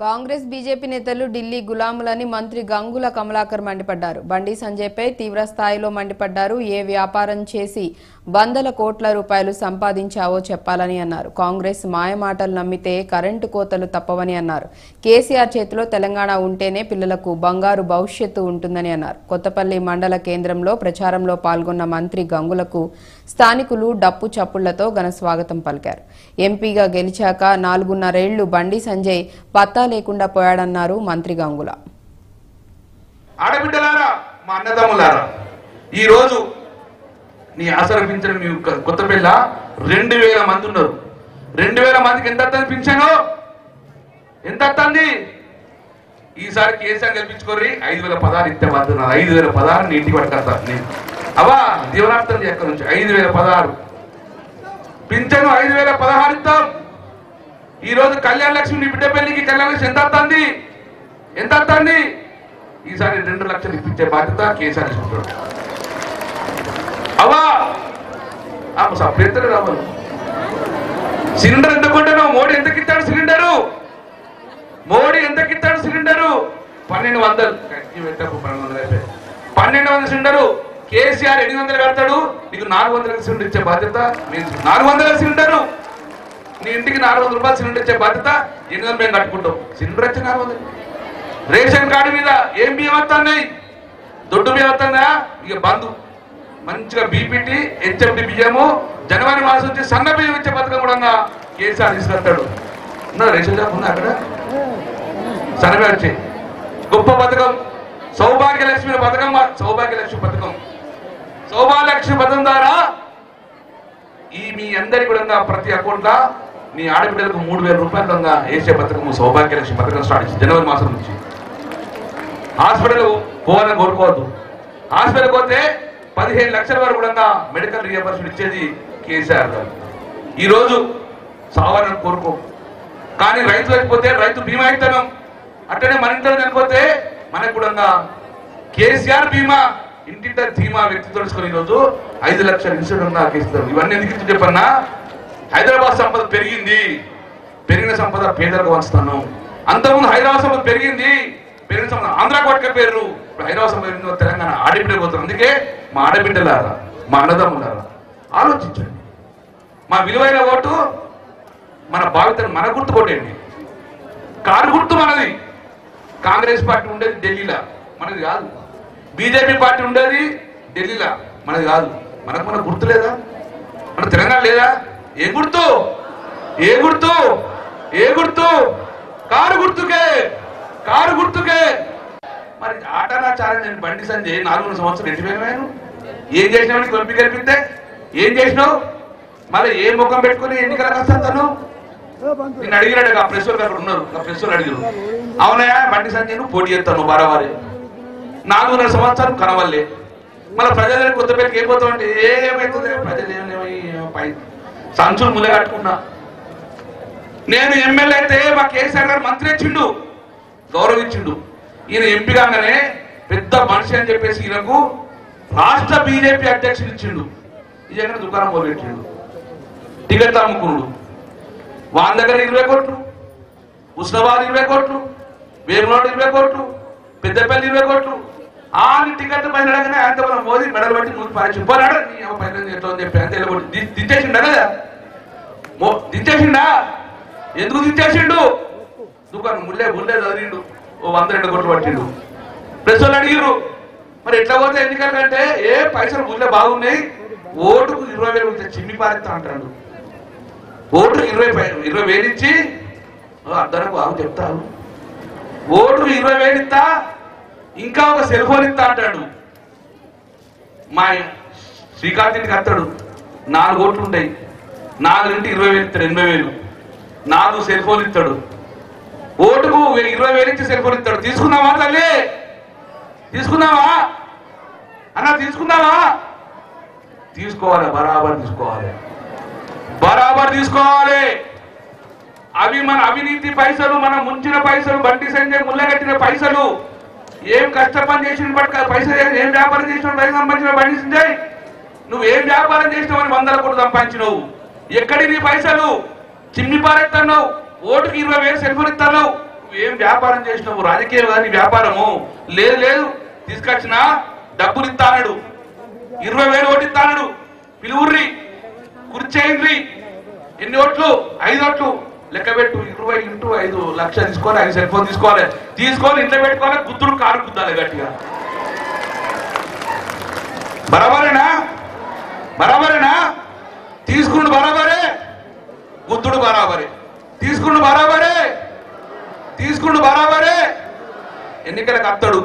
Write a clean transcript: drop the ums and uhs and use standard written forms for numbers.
Congress BJP నేతలు ఢిల్లీ గులాములని మంత్రి గంగుల కమలాకర్ మండిపడ్డారు. బండి సంజయ్పై తీవ్ర స్థాయిలో మండిపడ్డారు. ఏ వ్యాపారం చేసి వందల కోట్ల రూపాయలు సంపాదించావో చెప్పాలని అన్నారు. కాంగ్రెస్ మాయమాటలు నమ్మితే కరెంటు కోతలు తప్పవని అన్నారు. కేసీఆర్ చేతిలో తెలంగాణ ఉంటేనే పిల్లలకు బంగారు భవిష్యత్తు ఉంటుందని అన్నారు. కొత్తపల్లి మండల కేంద్రంలో ప్రచారంలో పాల్గొన్న మంత్రి గంగులకు స్థానికులు డప్పు చప్పుళ్లతో ఘన స్వాగతం పలికారు. ఎంపీగా గెలిచాక 4.5 ఏళ్లు బండి సంజయ్ పత్తా లేకుండా పోయాడన్నారు మంత్రి గంగుల. ఆడబిడ్డలారా, మా అన్నదమ్ములారా, ఈ రోజు నీ ఆసరపించిన మీ కొత్తపల్లి 2000 మంది ఉన్నారు. 2000 మందికి ఎంత పింఛను ఎంత వస్తుంది? ఈసారి కేసీఆర్ గెలిపించుకోరి 5016 ఇస్తే వద్దున్నారు. 5016 నీ ఇంటికి పట్టుకొస్తారు. నేను అవా దీవనార్థం ఎక్కడి నుంచి 5016 పింఛను 5016 ఇస్తాం. ఈ రోజు కళ్యాణ లక్ష్మి నీ బిడ్డ పెళ్లికి కళ్యాణ లక్ష్మి ఎంత వస్తుంది? ఎంత వస్తుంది? ఈసారి 2 లక్షలు ఇప్పించే బాధ్యత కేసీఆర్ తీసుకుంటాడు. అవా సపరేతలు రావాలి. సిలిండర్ ఎంత కొంటాను? మోడీ ఎంతకిస్తాడు సిలిండరు? మోడీ ఎంతకిస్తాడు సిలిండరు? 1200. 1200 సిలిండరు. కేసీఆర్ 800 కడతాడు. నీకు 400 సిలిండర్ ఇచ్చే బాధ్యత. 400 సిలిండరు నీ ఇంటికి 400 రూపాయలు సిలిండర్ ఇచ్చే బాధ్యత 800 మేము కట్టుకుంటాం. సిలిండర్ వచ్చే 400. రేషన్ కార్డు మీద ఏం బియ్యం వస్తున్నాయి? దొడ్డు బియ్యం వస్తుందా? ఇక బంధు మంచిగా బీపీటీ హెచ్ఎండి బియ్యము జనవరి మాసం నుంచి సన్న బియ్యం ఇచ్చే పథకం కూడా కేసీఆర్ తీసుకొస్తాడు. ఉన్నా రేషన్ షాప్ ఉందా అక్కడ? సన్నబియ్యం వచ్చి గొప్ప పథకం సౌభాగ్యలక్ష్మి పథకం. సౌభాగ్యలక్ష్మి పథకం ద్వారా ఈ మీ అందరి కూడా ప్రతి అకౌంట్లో నీ ఆడబిడ్డలకు 3000 రూపాయలు వేసే పథకము సౌభాగ్యలక్ష్మి పథకం స్టార్ట్ చేసి జనవరి మాసం నుంచి. హాస్పిటల్ పోవాలని కోరుకోవద్దు. హాస్పిటల్కి పోతే 15 లక్షల వరకు కూడా మెడికల్ రియంబర్స్మెంట్ ఇచ్చేది కేసీఆర్ గారు. ఈరోజు సావాలని కోరుకో, కానీ రైతు లేకపోతే రైతు బీమా ఇస్తాం. అట్టనే మన ఇంట్లో చనిపోతే మనకు కూడా కేసీఆర్ బీమా ఇంటింట ధీమా వ్యక్తి తెలుసుకొని ఈరోజు 5 లక్షల ఇన్సూరెన్స్ ఇస్తారు. ఇవన్నీ ఎందుకు చెప్పన్నా? హైదరాబాద్ సంపద పెరిగింది. పెరిగిన సంపద పేదలకు వంచుతాను. అంతకుముందు హైదరాబాద్ సంపద పెరిగింది. పెరిగిన సంపద ఆంధ్ర కొట్టక పేరు. ఇప్పుడు హైదరాబాద్ సంపద తెలంగాణ ఆడబిడ్డ పోతుంది. అందుకే మా ఆడబిడ్డలారా, మా అన్నదమ్ములారా ఆలోచించండి. మా విలువైన ఓటు మన భావితను మన గుర్తు కొట్టండి. కారు గుర్తు మనది. కాంగ్రెస్ పార్టీ ఉండేది ఢిల్లీలో, మనది కాదు. బీజేపీ పార్టీ ఉండేది ఢిల్లీలో, మనది కాదు. మనకు మన గుర్తు లేదా? మన తెలంగాణ లేదా? ఏ గుర్తు? ఏ గుర్తు? ఏ గుర్తు? కారు గుర్తుకే. కారు గుర్తుకే. మరి ఆటనా ఛాలెంజ్ బండి సంజయ్ 4 సంవత్సరాలు ఎట్టిపోయినాను. ఏం చేసినావు? నీకు ఎంపీ గెలిపిస్తే ఏం చేసినావు? మళ్ళీ ఏ ముఖం పెట్టుకుని ఎన్నికలకు వస్తాను? నేను అడిగినాడు. ఆ ప్రెస్ వాళ్ళు అక్కడ ఉన్నారు. ఆ ప్రెస్ వాళ్ళు అడిగారు, అవునయా బండి సంజయ్ నువ్వు పోటీ చేస్తాను బరాబరి 4.5 సంవత్సరం కనవల్లే. మళ్ళీ ప్రజలు కొత్తపేటకి ఏమైపోతావు అంటే ఏమవుతుంది? ప్రజలు ఏమై సంచులు ములే కట్టుకున్నా. నేను ఎమ్మెల్యే అయితే మా కేసీఆర్ గారు మంత్రి ఇచ్చిండు, గౌరవించిండు. ఈయన ఎంపీ కాగానే పెద్ద మనిషి అని చెప్పేసి ఈయనకు రాష్ట్ర బీజేపీ అధ్యక్షుడు ఇచ్చిండు. ఈ జగన్ దుకాణం మొదలెట్టిండు, టికెట్ అమ్ముకున్నాడు. వాళ్ళ దగ్గర 20 కోట్లు, హుస్నాబాద్ 20 కోట్లు, వేములవాడ 20 కోట్లు, పెద్దపల్లి 20 కోట్లు. ఆని టికెట్ పైన అడగానే ఆయన మనం మోదీ మెడలు బట్టి ముందు పారేసి పోరాడు నీ పైన అని చెప్పి అంతే దించేసిండా కదా? దించేసిండా? ఎందుకు దించేసిండు? దుకాణం ముళ్ళే చదివిండు. 102 కోట్లు పట్టిండు. ప్రెస్ వాళ్ళు అడిగిరు, మరి ఎట్లా పోతే ఎన్నికల కంటే ఏ పైసలు ముళ్ళే బాగున్నాయి, ఓటుకు 20,000 చిమ్మి పారేస్తా అంటాడు. ఓటుకు 20,000 ఇచ్చి అద్దరకు బాగు చెప్తారు. ఓటుకు 20,000 ఇస్తా, ఇంకా ఒక సెల్ ఫోన్ ఇస్తా అంటాడు. మా శ్రీకాంత్ ఇంటికి వస్తాడు, 4 ఓట్లు ఉంటాయి. 4 ఇంటి 20,000 ఇస్తాడు, 80,000. 4 సెల్ ఫోన్ ఇస్తాడు. ఓటుకు 20,000 ఇచ్చి సెల్ ఫోన్ ఇస్తాడు. తీసుకుందామా తల్లి? తీసుకుందామా అన్న? తీసుకుందామా? తీసుకోవాలి, బరాబర్ తీసుకోవాలి, బరాబర్ తీసుకోవాలి. అవి మన అవినీతి పైసలు, మనం ముంచిన పైసలు, బండి సంజయ్ ముళ్ళగట్టిన పైసలు. ఏం కష్టపని చేసిన పైసలు, ఏం వ్యాపారం చేసిన పైసలు సంపాదించిన బండి సంజయ్? నువ్వు ఏం వ్యాపారం చేసినావని 100 కోట్లు సంపాదించినవు. ఎక్కడి నీ పైసలు? చిమ్మి పారెత్తావు. ఓటుకి 20,000 సెల్ ఫోన్ ఇస్తాను. నువ్వేం వ్యాపారం చేసినావు? రాజకీయం కానీ వ్యాపారము లేదు. లేదు తీసుకొచ్చిన డబ్బులు ఇస్తాడు, 20,000 ఓటు ఇస్తాడు, పిలువుర్రి కుర్చేయండి. ఎన్ని ఓట్లు? 5 ఓట్లు లెక్క పెట్టు. 20 × 5 లక్ష తీసుకోవాలి, 5 సెల్ ఫోన్ తీసుకొని ఇంట్లో పెట్టుకోవాలి, గుద్దుడు కారు గుద్దాలి గట్టిగా. బరాబరేనా? బరాబరేనా? తీసుకుండు బరాబరే, గుద్దుడు బరాబరే. తీసుకుండు బరాబరే, ఎన్నికలకు అత్తడు.